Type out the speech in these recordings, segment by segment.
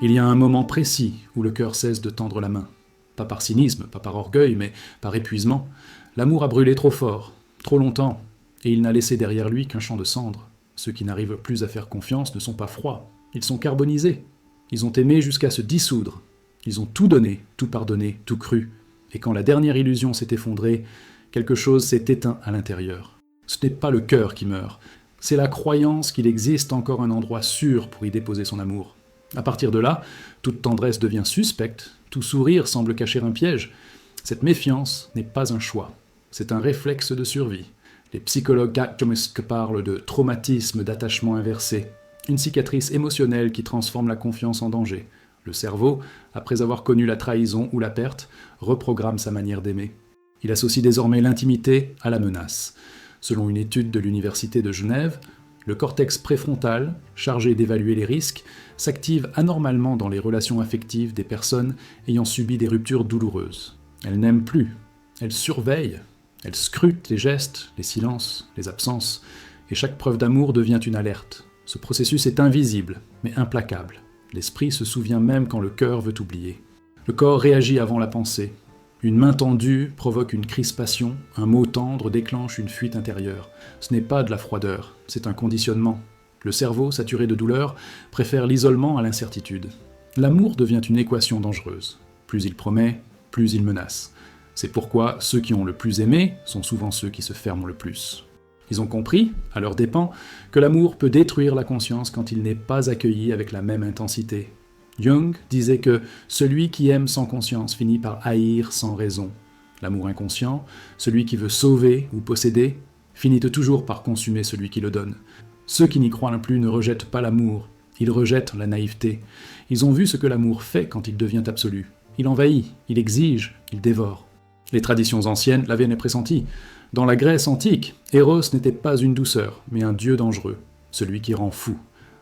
Il y a un moment précis où le cœur cesse de tendre la main. Pas par cynisme, pas par orgueil, mais par épuisement. L'amour a brûlé trop fort, trop longtemps, et il n'a laissé derrière lui qu'un champ de cendres. Ceux qui n'arrivent plus à faire confiance ne sont pas froids, ils sont carbonisés. Ils ont aimé jusqu'à se dissoudre. Ils ont tout donné, tout pardonné, tout cru. Et quand la dernière illusion s'est effondrée, quelque chose s'est éteint à l'intérieur. Ce n'est pas le cœur qui meurt, c'est la croyance qu'il existe encore un endroit sûr pour y déposer son amour. À partir de là, toute tendresse devient suspecte, tout sourire semble cacher un piège. Cette méfiance n'est pas un choix, c'est un réflexe de survie. Les psychologues parlent de traumatisme d'attachement inversé, une cicatrice émotionnelle qui transforme la confiance en danger. Le cerveau, après avoir connu la trahison ou la perte, reprogramme sa manière d'aimer. Il associe désormais l'intimité à la menace. Selon une étude de l'Université de Genève, le cortex préfrontal, chargé d'évaluer les risques, s'active anormalement dans les relations affectives des personnes ayant subi des ruptures douloureuses. Elles n'aiment plus, elles surveillent, elles scrutent les gestes, les silences, les absences, et chaque preuve d'amour devient une alerte. Ce processus est invisible, mais implacable. L'esprit se souvient même quand le cœur veut oublier. Le corps réagit avant la pensée. Une main tendue provoque une crispation, un mot tendre déclenche une fuite intérieure. Ce n'est pas de la froideur, c'est un conditionnement. Le cerveau, saturé de douleur, préfère l'isolement à l'incertitude. L'amour devient une équation dangereuse. Plus il promet, plus il menace. C'est pourquoi ceux qui ont le plus aimé sont souvent ceux qui se ferment le plus. Ils ont compris, à leurs dépens, que l'amour peut détruire la conscience quand il n'est pas accueilli avec la même intensité. Jung disait que celui qui aime sans conscience finit par haïr sans raison. L'amour inconscient, celui qui veut sauver ou posséder, finit toujours par consumer celui qui le donne. Ceux qui n'y croient plus ne rejettent pas l'amour, ils rejettent la naïveté. Ils ont vu ce que l'amour fait quand il devient absolu. Il envahit, il exige, il dévore. Les traditions anciennes l'avaient pressenti. Dans la Grèce antique, Eros n'était pas une douceur, mais un dieu dangereux, celui qui rend fou.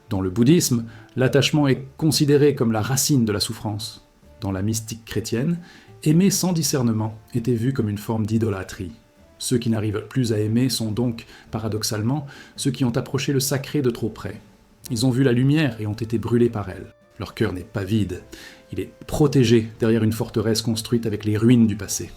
Dans le bouddhisme, l'attachement est considéré comme la racine de la souffrance. Dans la mystique chrétienne, aimer sans discernement était vu comme une forme d'idolâtrie. Ceux qui n'arrivent plus à aimer sont donc, paradoxalement, ceux qui ont approché le sacré de trop près. Ils ont vu la lumière et ont été brûlés par elle. Leur cœur n'est pas vide, il est protégé derrière une forteresse construite avec les ruines du passé.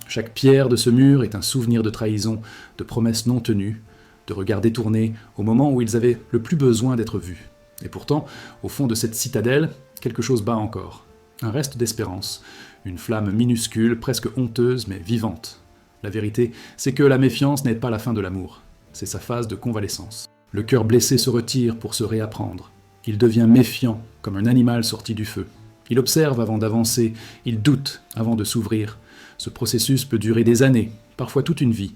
Chaque pierre de ce mur est un souvenir de trahison, de promesses non tenues, de regards détournés au moment où ils avaient le plus besoin d'être vus. Et pourtant, au fond de cette citadelle, quelque chose bat encore. Un reste d'espérance, une flamme minuscule, presque honteuse, mais vivante. La vérité, c'est que la méfiance n'est pas la fin de l'amour, c'est sa phase de convalescence. Le cœur blessé se retire pour se réapprendre. Il devient méfiant, comme un animal sorti du feu. Il observe avant d'avancer, il doute avant de s'ouvrir. Ce processus peut durer des années, parfois toute une vie,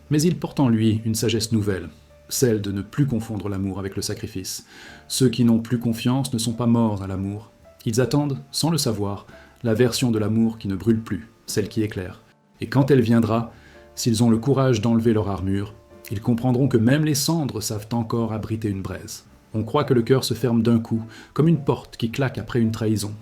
mais il porte en lui une sagesse nouvelle, celle de ne plus confondre l'amour avec le sacrifice. Ceux qui n'ont plus confiance ne sont pas morts à l'amour. Ils attendent, sans le savoir, la version de l'amour qui ne brûle plus, celle qui éclaire. Et quand elle viendra, s'ils ont le courage d'enlever leur armure, ils comprendront que même les cendres savent encore abriter une braise. On croit que le cœur se ferme d'un coup, comme une porte qui claque après une trahison.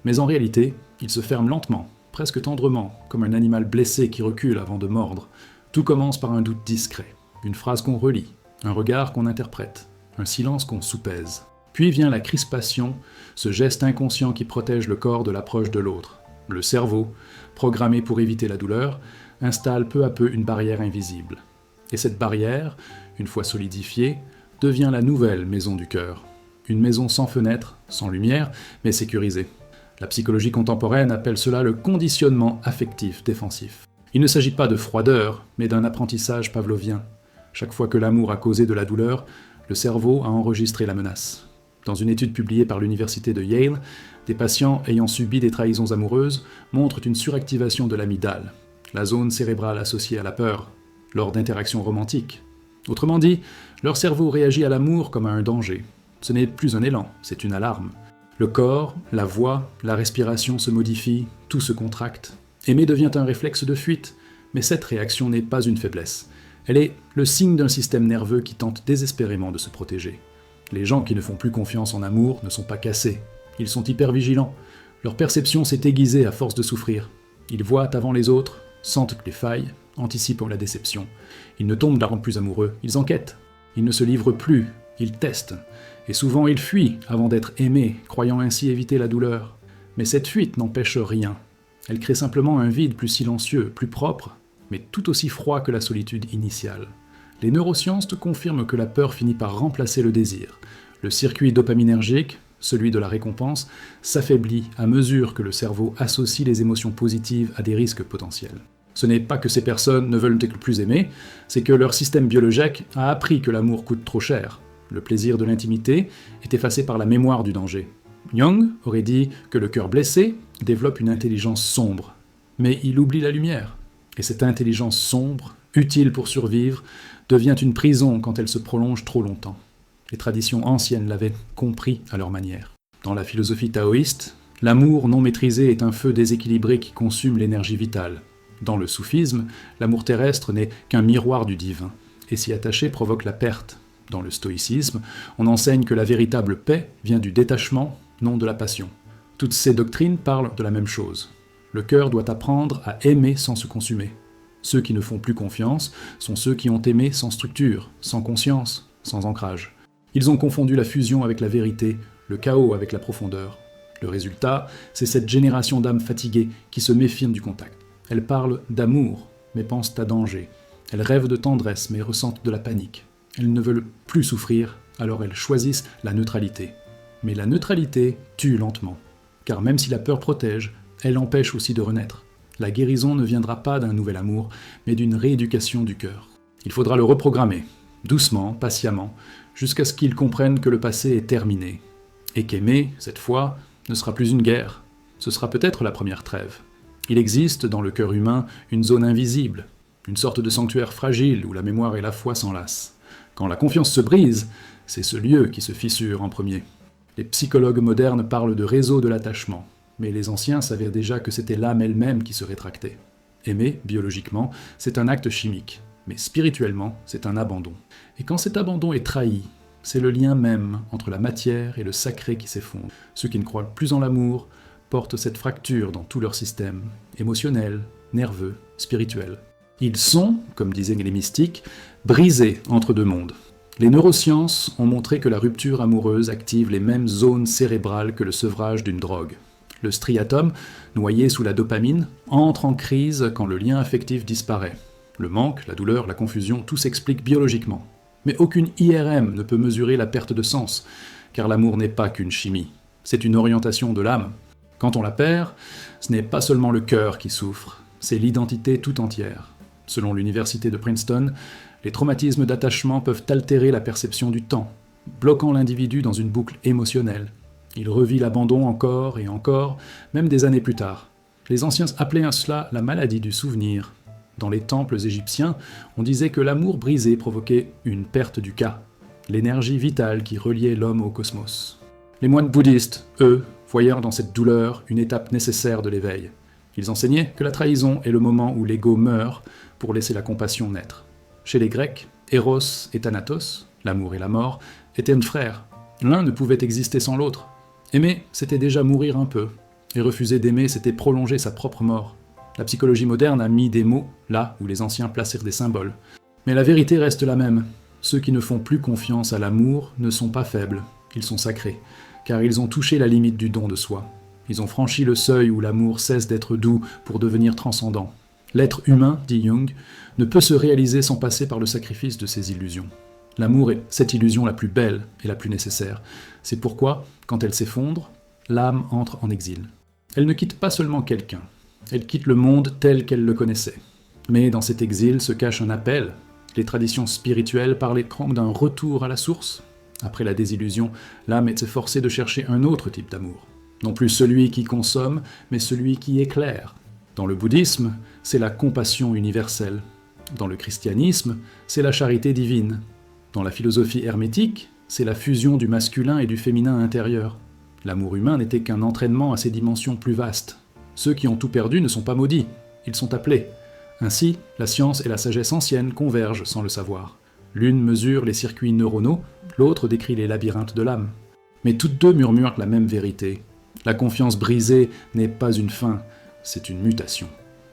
Mais en réalité, il se ferme lentement, presque tendrement, comme un animal blessé qui recule avant de mordre. Tout commence par un doute discret, une phrase qu'on relit, un regard qu'on interprète, un silence qu'on soupèse. Puis vient la crispation, ce geste inconscient qui protège le corps de l'approche de l'autre. Le cerveau, programmé pour éviter la douleur, installe peu à peu une barrière invisible. Et cette barrière, une fois solidifiée, devient la nouvelle maison du cœur. Une maison sans fenêtre, sans lumière, mais sécurisée. La psychologie contemporaine appelle cela le conditionnement affectif défensif. Il ne s'agit pas de froideur, mais d'un apprentissage pavlovien. Chaque fois que l'amour a causé de la douleur, le cerveau a enregistré la menace. Dans une étude publiée par l'université de Yale, des patients ayant subi des trahisons amoureuses montrent une suractivation de l'amygdale, la zone cérébrale associée à la peur, lors d'interactions romantiques. Autrement dit, leur cerveau réagit à l'amour comme à un danger. Ce n'est plus un élan, c'est une alarme. Le corps, la voix, la respiration se modifient, tout se contracte. Aimer devient un réflexe de fuite, mais cette réaction n'est pas une faiblesse. Elle est le signe d'un système nerveux qui tente désespérément de se protéger. Les gens qui ne font plus confiance en amour ne sont pas cassés. Ils sont hypervigilants. Leur perception s'est aiguisée à force de souffrir. Ils voient avant les autres, sentent les failles, anticipent la déception. Ils ne tombent d'un plus amoureux, ils enquêtent. Ils ne se livrent plus, ils testent. Et souvent il fuit avant d'être aimé, croyant ainsi éviter la douleur. Mais cette fuite n'empêche rien. Elle crée simplement un vide plus silencieux, plus propre, mais tout aussi froid que la solitude initiale. Les neurosciences te confirment que la peur finit par remplacer le désir. Le circuit dopaminergique, celui de la récompense, s'affaiblit à mesure que le cerveau associe les émotions positives à des risques potentiels. Ce n'est pas que ces personnes ne veulent plus aimer, c'est que leur système biologique a appris que l'amour coûte trop cher. Le plaisir de l'intimité est effacé par la mémoire du danger. Jung aurait dit que le cœur blessé développe une intelligence sombre, mais il oublie la lumière. Et cette intelligence sombre, utile pour survivre, devient une prison quand elle se prolonge trop longtemps. Les traditions anciennes l'avaient compris à leur manière. Dans la philosophie taoïste, l'amour non maîtrisé est un feu déséquilibré qui consume l'énergie vitale. Dans le soufisme, l'amour terrestre n'est qu'un miroir du divin, et s'y attacher provoque la perte. Dans le stoïcisme, on enseigne que la véritable paix vient du détachement, non de la passion. Toutes ces doctrines parlent de la même chose. Le cœur doit apprendre à aimer sans se consumer. Ceux qui ne font plus confiance sont ceux qui ont aimé sans structure, sans conscience, sans ancrage. Ils ont confondu la fusion avec la vérité, le chaos avec la profondeur. Le résultat, c'est cette génération d'âmes fatiguées qui se méfient du contact. Elles parlent d'amour, mais pensent à danger. Elles rêvent de tendresse, mais ressentent de la panique. Elles ne veulent plus souffrir, alors elles choisissent la neutralité. Mais la neutralité tue lentement, car même si la peur protège, elle empêche aussi de renaître. La guérison ne viendra pas d'un nouvel amour, mais d'une rééducation du cœur. Il faudra le reprogrammer, doucement, patiemment, jusqu'à ce qu'il comprenne que le passé est terminé, et qu'aimer, cette fois, ne sera plus une guerre. Ce sera peut-être la première trêve. Il existe dans le cœur humain une zone invisible, une sorte de sanctuaire fragile où la mémoire et la foi s'enlacent. Quand la confiance se brise, c'est ce lieu qui se fissure en premier. Les psychologues modernes parlent de réseau de l'attachement, mais les anciens savaient déjà que c'était l'âme elle-même qui se rétractait. Aimer, biologiquement, c'est un acte chimique, mais spirituellement, c'est un abandon. Et quand cet abandon est trahi, c'est le lien même entre la matière et le sacré qui s'effondre. Ceux qui ne croient plus en l'amour portent cette fracture dans tout leur système, émotionnel, nerveux, spirituel. Ils sont, comme disaient les mystiques, brisés entre deux mondes. Les neurosciences ont montré que la rupture amoureuse active les mêmes zones cérébrales que le sevrage d'une drogue. Le striatum, noyé sous la dopamine, entre en crise quand le lien affectif disparaît. Le manque, la douleur, la confusion, tout s'explique biologiquement. Mais aucune IRM ne peut mesurer la perte de sens, car l'amour n'est pas qu'une chimie. C'est une orientation de l'âme. Quand on la perd, ce n'est pas seulement le cœur qui souffre, c'est l'identité tout entière. Selon l'université de Princeton, les traumatismes d'attachement peuvent altérer la perception du temps, bloquant l'individu dans une boucle émotionnelle. Il revit l'abandon encore et encore, même des années plus tard. Les anciens appelaient cela la maladie du souvenir. Dans les temples égyptiens, on disait que l'amour brisé provoquait une perte du ka, l'énergie vitale qui reliait l'homme au cosmos. Les moines bouddhistes, eux, voyaient dans cette douleur une étape nécessaire de l'éveil. Ils enseignaient que la trahison est le moment où l'ego meurt pour laisser la compassion naître. Chez les Grecs, Eros et Thanatos, l'amour et la mort, étaient un frère. L'un ne pouvait exister sans l'autre. Aimer, c'était déjà mourir un peu, et refuser d'aimer, c'était prolonger sa propre mort. La psychologie moderne a mis des mots là où les anciens placèrent des symboles. Mais la vérité reste la même. Ceux qui ne font plus confiance à l'amour ne sont pas faibles, ils sont sacrés, car ils ont touché la limite du don de soi. Ils ont franchi le seuil où l'amour cesse d'être doux pour devenir transcendant. L'être humain, dit Jung, ne peut se réaliser sans passer par le sacrifice de ses illusions. L'amour est cette illusion la plus belle et la plus nécessaire. C'est pourquoi, quand elle s'effondre, l'âme entre en exil. Elle ne quitte pas seulement quelqu'un, elle quitte le monde tel qu'elle le connaissait. Mais dans cet exil se cache un appel. Les traditions spirituelles parlaient d'un retour à la source. Après la désillusion, l'âme était forcée de chercher un autre type d'amour. Non plus celui qui consomme, mais celui qui éclaire. Dans le bouddhisme, c'est la compassion universelle. Dans le christianisme, c'est la charité divine. Dans la philosophie hermétique, c'est la fusion du masculin et du féminin intérieur. L'amour humain n'était qu'un entraînement à ces dimensions plus vastes. Ceux qui ont tout perdu ne sont pas maudits, ils sont appelés. Ainsi, la science et la sagesse ancienne convergent sans le savoir. L'une mesure les circuits neuronaux, l'autre décrit les labyrinthes de l'âme. Mais toutes deux murmurent la même vérité. La confiance brisée n'est pas une fin, c'est une mutation.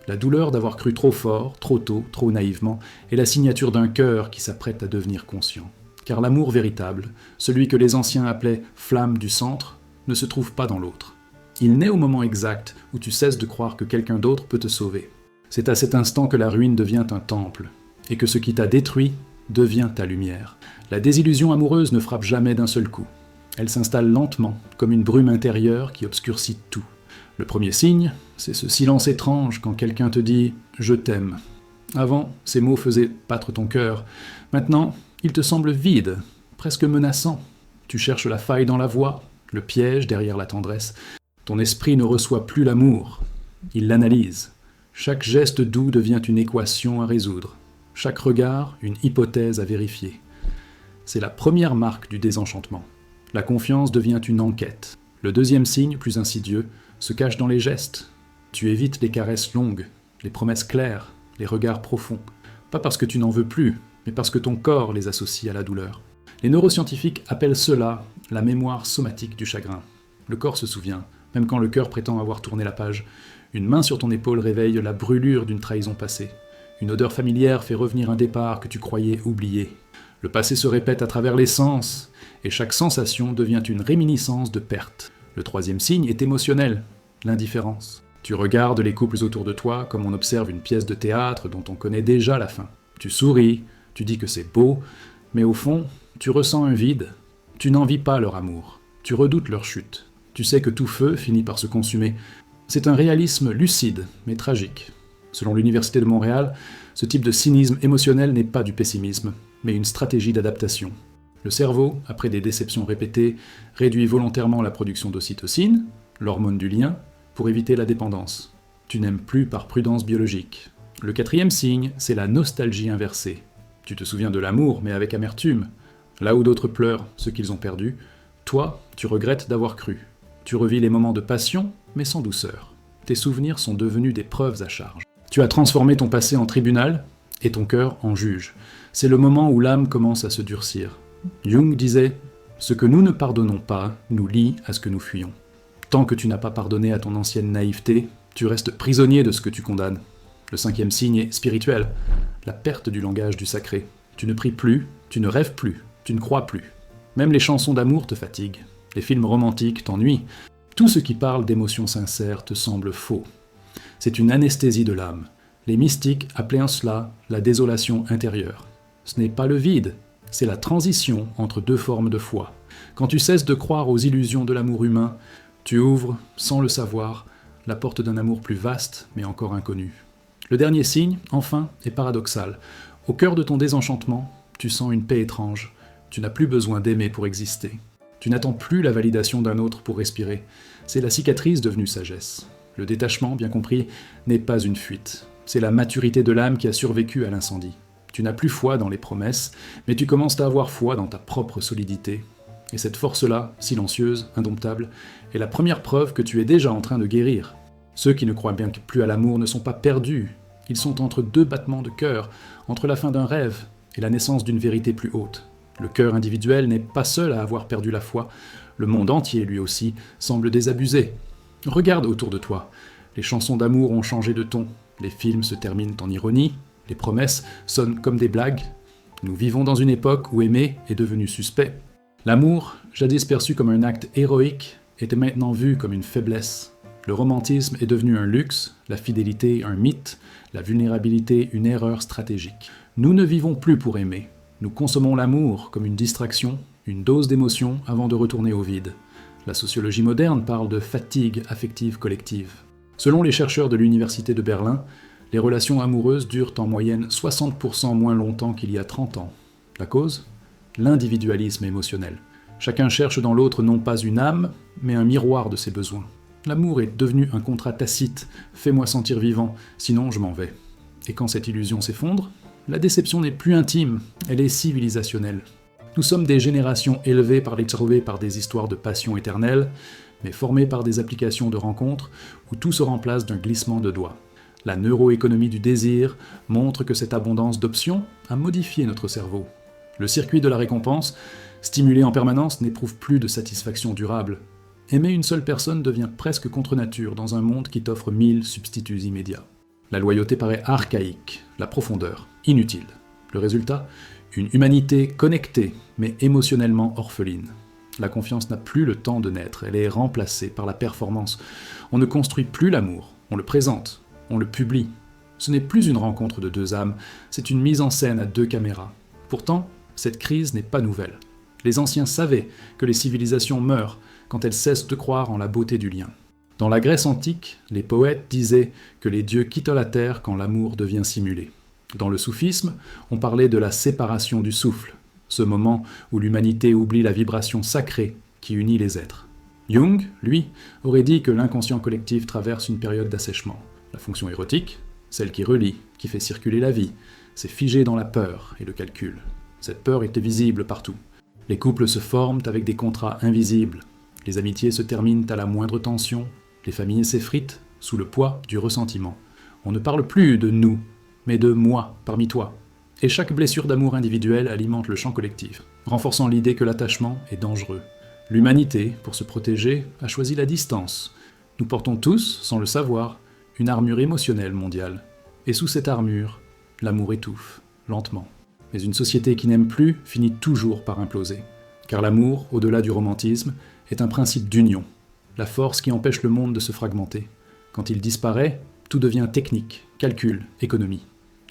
La douleur d'avoir cru trop fort, trop tôt, trop naïvement, est la signature d'un cœur qui s'apprête à devenir conscient. car l'amour véritable, celui que les anciens appelaient « flamme du centre », ne se trouve pas dans l'autre. Il naît au moment exact où tu cesses de croire que quelqu'un d'autre peut te sauver. C'est à cet instant que la ruine devient un temple, et que ce qui t'a détruit devient ta lumière. La désillusion amoureuse ne frappe jamais d'un seul coup. Elle s'installe lentement, comme une brume intérieure qui obscurcit tout. Le premier signe, c'est ce silence étrange quand quelqu'un te dit « je t'aime ». Avant, ces mots faisaient battre ton cœur. Maintenant, ils te semblent vides, presque menaçants. Tu cherches la faille dans la voix, le piège derrière la tendresse. Ton esprit ne reçoit plus l'amour, il l'analyse. Chaque geste doux devient une équation à résoudre. Chaque regard, une hypothèse à vérifier. C'est la première marque du désenchantement. La confiance devient une enquête. Le deuxième signe, plus insidieux, se cache dans les gestes. Tu évites les caresses longues, les promesses claires, les regards profonds. Pas parce que tu n'en veux plus, mais parce que ton corps les associe à la douleur. Les neuroscientifiques appellent cela la mémoire somatique du chagrin. Le corps se souvient, même quand le cœur prétend avoir tourné la page. Une main sur ton épaule réveille la brûlure d'une trahison passée. Une odeur familière fait revenir un départ que tu croyais oublié. Le passé se répète à travers les sens, et chaque sensation devient une réminiscence de perte. Le troisième signe est émotionnel, l'indifférence. Tu regardes les couples autour de toi comme on observe une pièce de théâtre dont on connaît déjà la fin. Tu souris, tu dis que c'est beau, mais au fond, tu ressens un vide. Tu n'envies pas leur amour, tu redoutes leur chute. Tu sais que tout feu finit par se consumer. C'est un réalisme lucide, mais tragique. Selon l'Université de Montréal, ce type de cynisme émotionnel n'est pas du pessimisme, mais une stratégie d'adaptation. Le cerveau, après des déceptions répétées, réduit volontairement la production d'ocytocine, l'hormone du lien, pour éviter la dépendance. Tu n'aimes plus par prudence biologique. Le quatrième signe, c'est la nostalgie inversée. Tu te souviens de l'amour, mais avec amertume. Là où d'autres pleurent ce qu'ils ont perdu, toi, tu regrettes d'avoir cru. Tu revis les moments de passion, mais sans douceur. Tes souvenirs sont devenus des preuves à charge. Tu as transformé ton passé en tribunal, et ton cœur en juge. C'est le moment où l'âme commence à se durcir. Jung disait « Ce que nous ne pardonnons pas nous lie à ce que nous fuyons ». Tant que tu n'as pas pardonné à ton ancienne naïveté, tu restes prisonnier de ce que tu condamnes. Le cinquième signe est spirituel, la perte du langage du sacré. Tu ne pries plus, tu ne rêves plus, tu ne crois plus. Même les chansons d'amour te fatiguent, les films romantiques t'ennuient. Tout ce qui parle d'émotions sincères te semble faux. C'est une anesthésie de l'âme. Les mystiques appelaient cela la désolation intérieure. Ce n'est pas le vide, c'est la transition entre deux formes de foi. Quand tu cesses de croire aux illusions de l'amour humain, tu ouvres, sans le savoir, la porte d'un amour plus vaste, mais encore inconnu. Le dernier signe, enfin, est paradoxal. Au cœur de ton désenchantement, tu sens une paix étrange. Tu n'as plus besoin d'aimer pour exister. Tu n'attends plus la validation d'un autre pour respirer. C'est la cicatrice devenue sagesse. Le détachement, bien compris, n'est pas une fuite. C'est la maturité de l'âme qui a survécu à l'incendie. Tu n'as plus foi dans les promesses, mais tu commences à avoir foi dans ta propre solidité. Et cette force-là, silencieuse, indomptable, est la première preuve que tu es déjà en train de guérir. Ceux qui ne croient bien plus à l'amour ne sont pas perdus. Ils sont entre deux battements de cœur, entre la fin d'un rêve et la naissance d'une vérité plus haute. Le cœur individuel n'est pas seul à avoir perdu la foi. Le monde entier, lui aussi, semble désabusé. Regarde autour de toi. Les chansons d'amour ont changé de ton. Les films se terminent en ironie. Les promesses sonnent comme des blagues. Nous vivons dans une époque où aimer est devenu suspect. L'amour, jadis perçu comme un acte héroïque, était maintenant vu comme une faiblesse. Le romantisme est devenu un luxe, la fidélité un mythe, la vulnérabilité une erreur stratégique. Nous ne vivons plus pour aimer. Nous consommons l'amour comme une distraction, une dose d'émotion avant de retourner au vide. La sociologie moderne parle de fatigue affective collective. Selon les chercheurs de l'Université de Berlin, les relations amoureuses durent en moyenne 60% moins longtemps qu'il y a 30 ans. La cause ? L'individualisme émotionnel. Chacun cherche dans l'autre non pas une âme, mais un miroir de ses besoins. L'amour est devenu un contrat tacite, fais-moi sentir vivant, sinon je m'en vais. Et quand cette illusion s'effondre, la déception n'est plus intime, elle est civilisationnelle. Nous sommes des générations élevées par des histoires de passion éternelle, mais formées par des applications de rencontres où tout se remplace d'un glissement de doigts. La neuroéconomie du désir montre que cette abondance d'options a modifié notre cerveau. Le circuit de la récompense, stimulé en permanence, n'éprouve plus de satisfaction durable. Aimer une seule personne devient presque contre nature dans un monde qui t'offre 1000 substituts immédiats. La loyauté paraît archaïque, la profondeur, inutile. Le résultat ? Une humanité connectée, mais émotionnellement orpheline. La confiance n'a plus le temps de naître, elle est remplacée par la performance. On ne construit plus l'amour, on le présente, on le publie. Ce n'est plus une rencontre de deux âmes, c'est une mise en scène à deux caméras. Pourtant, cette crise n'est pas nouvelle. Les anciens savaient que les civilisations meurent quand elles cessent de croire en la beauté du lien. Dans la Grèce antique, les poètes disaient que les dieux quittent la terre quand l'amour devient simulé. Dans le soufisme, on parlait de la séparation du souffle, ce moment où l'humanité oublie la vibration sacrée qui unit les êtres. Jung, lui, aurait dit que l'inconscient collectif traverse une période d'assèchement. La fonction érotique, celle qui relie, qui fait circuler la vie, s'est figée dans la peur et le calcul. Cette peur était visible partout. Les couples se forment avec des contrats invisibles. Les amitiés se terminent à la moindre tension. Les familles s'effritent sous le poids du ressentiment. On ne parle plus de nous, mais de moi parmi toi. Et chaque blessure d'amour individuel alimente le champ collectif, renforçant l'idée que l'attachement est dangereux. L'humanité, pour se protéger, a choisi la distance. Nous portons tous, sans le savoir, une armure émotionnelle mondiale. Et sous cette armure, l'amour étouffe, lentement. Mais une société qui n'aime plus finit toujours par imploser. Car l'amour, au-delà du romantisme, est un principe d'union, la force qui empêche le monde de se fragmenter. Quand il disparaît, tout devient technique, calcul, économie.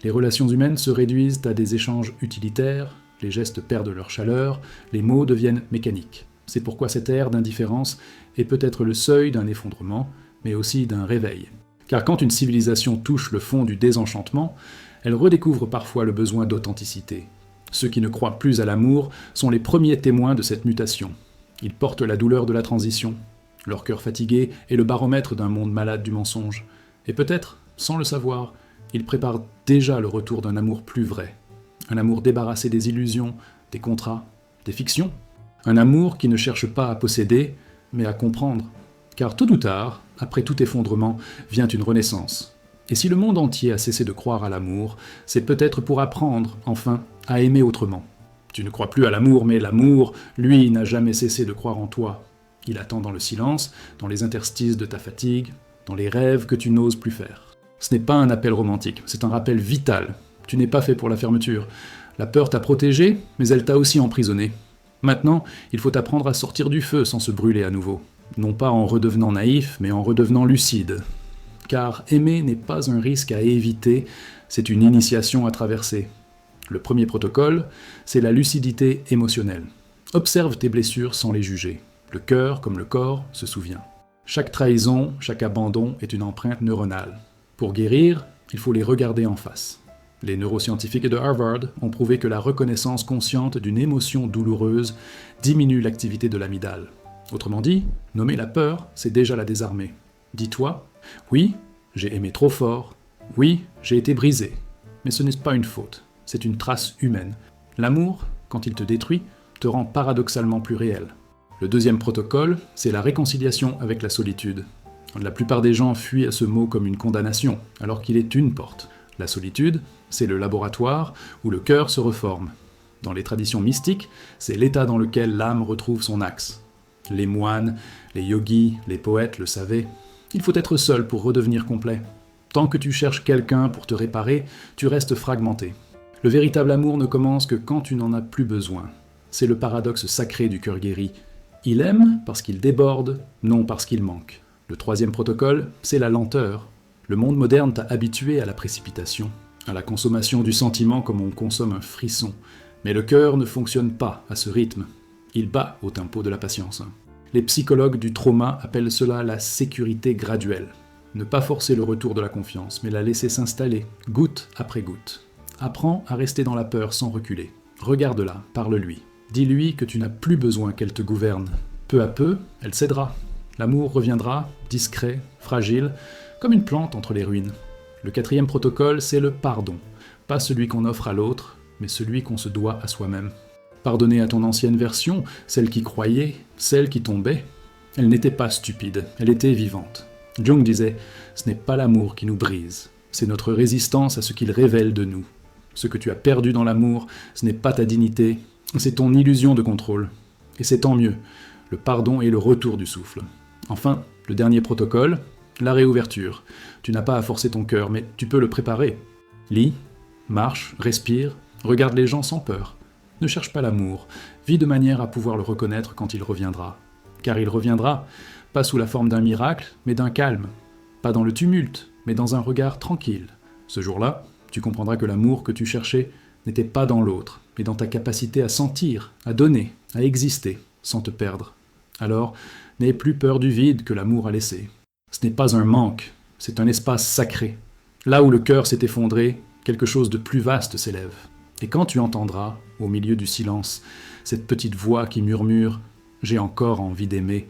Les relations humaines se réduisent à des échanges utilitaires, les gestes perdent leur chaleur, les mots deviennent mécaniques. C'est pourquoi cette ère d'indifférence est peut-être le seuil d'un effondrement, mais aussi d'un réveil. Car quand une civilisation touche le fond du désenchantement, elle redécouvre parfois le besoin d'authenticité. Ceux qui ne croient plus à l'amour sont les premiers témoins de cette mutation. Ils portent la douleur de la transition. Leur cœur fatigué est le baromètre d'un monde malade du mensonge. Et peut-être, sans le savoir, ils préparent déjà le retour d'un amour plus vrai. Un amour débarrassé des illusions, des contrats, des fictions. Un amour qui ne cherche pas à posséder, mais à comprendre. Car tôt ou tard, après tout effondrement, vient une renaissance. Et si le monde entier a cessé de croire à l'amour, c'est peut-être pour apprendre, enfin, à aimer autrement. Tu ne crois plus à l'amour, mais l'amour, lui, n'a jamais cessé de croire en toi. Il attend dans le silence, dans les interstices de ta fatigue, dans les rêves que tu n'oses plus faire. Ce n'est pas un appel romantique, c'est un rappel vital. Tu n'es pas fait pour la fermeture. La peur t'a protégé, mais elle t'a aussi emprisonné. Maintenant, il faut apprendre à sortir du feu sans se brûler à nouveau. Non pas en redevenant naïf, mais en redevenant lucide. Car aimer n'est pas un risque à éviter, c'est une initiation à traverser. Le premier protocole, c'est la lucidité émotionnelle. Observe tes blessures sans les juger. Le cœur, comme le corps, se souvient. Chaque trahison, chaque abandon est une empreinte neuronale. Pour guérir, il faut les regarder en face. Les neuroscientifiques de Harvard ont prouvé que la reconnaissance consciente d'une émotion douloureuse diminue l'activité de l'amygdale. Autrement dit, nommer la peur, c'est déjà la désarmer. Dis-toi, oui, j'ai aimé trop fort, oui, j'ai été brisé, mais ce n'est pas une faute, c'est une trace humaine. L'amour, quand il te détruit, te rend paradoxalement plus réel. Le deuxième protocole, c'est la réconciliation avec la solitude. La plupart des gens fuient à ce mot comme une condamnation, alors qu'il est une porte. La solitude, c'est le laboratoire où le cœur se reforme. Dans les traditions mystiques, c'est l'état dans lequel l'âme retrouve son axe. Les moines, les yogis, les poètes le savaient. Il faut être seul pour redevenir complet. Tant que tu cherches quelqu'un pour te réparer, tu restes fragmenté. Le véritable amour ne commence que quand tu n'en as plus besoin. C'est le paradoxe sacré du cœur guéri. Il aime parce qu'il déborde, non parce qu'il manque. Le troisième protocole, c'est la lenteur. Le monde moderne t'a habitué à la précipitation, à la consommation du sentiment comme on consomme un frisson. Mais le cœur ne fonctionne pas à ce rythme. Il bat au tempo de la patience. Les psychologues du trauma appellent cela la sécurité graduelle. Ne pas forcer le retour de la confiance, mais la laisser s'installer, goutte après goutte. Apprends à rester dans la peur sans reculer. Regarde-la, parle-lui. Dis-lui que tu n'as plus besoin qu'elle te gouverne. Peu à peu, elle cédera. L'amour reviendra, discret, fragile, comme une plante entre les ruines. Le quatrième protocole, c'est le pardon. Pas celui qu'on offre à l'autre, mais celui qu'on se doit à soi-même. Pardonner à ton ancienne version, celle qui croyait, celle qui tombait. Elle n'était pas stupide, elle était vivante. Jung disait « Ce n'est pas l'amour qui nous brise, c'est notre résistance à ce qu'il révèle de nous. Ce que tu as perdu dans l'amour, ce n'est pas ta dignité, c'est ton illusion de contrôle. Et c'est tant mieux, le pardon est le retour du souffle. » Enfin, le dernier protocole, la réouverture. Tu n'as pas à forcer ton cœur, mais tu peux le préparer. Lis, marche, respire, regarde les gens sans peur. Ne cherche pas l'amour, vis de manière à pouvoir le reconnaître quand il reviendra. Car il reviendra, pas sous la forme d'un miracle, mais d'un calme. Pas dans le tumulte, mais dans un regard tranquille. Ce jour-là, tu comprendras que l'amour que tu cherchais n'était pas dans l'autre, mais dans ta capacité à sentir, à donner, à exister, sans te perdre. Alors, n'aie plus peur du vide que l'amour a laissé. Ce n'est pas un manque, c'est un espace sacré. Là où le cœur s'est effondré, quelque chose de plus vaste s'élève. Et quand tu entendras, au milieu du silence, cette petite voix qui murmure « J'ai encore envie d'aimer »,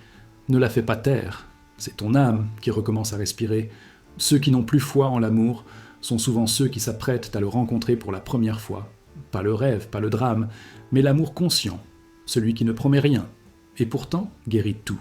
ne la fais pas taire. C'est ton âme qui recommence à respirer. Ceux qui n'ont plus foi en l'amour sont souvent ceux qui s'apprêtent à le rencontrer pour la première fois. Pas le rêve, pas le drame, mais l'amour conscient, celui qui ne promet rien, et pourtant guérit tout.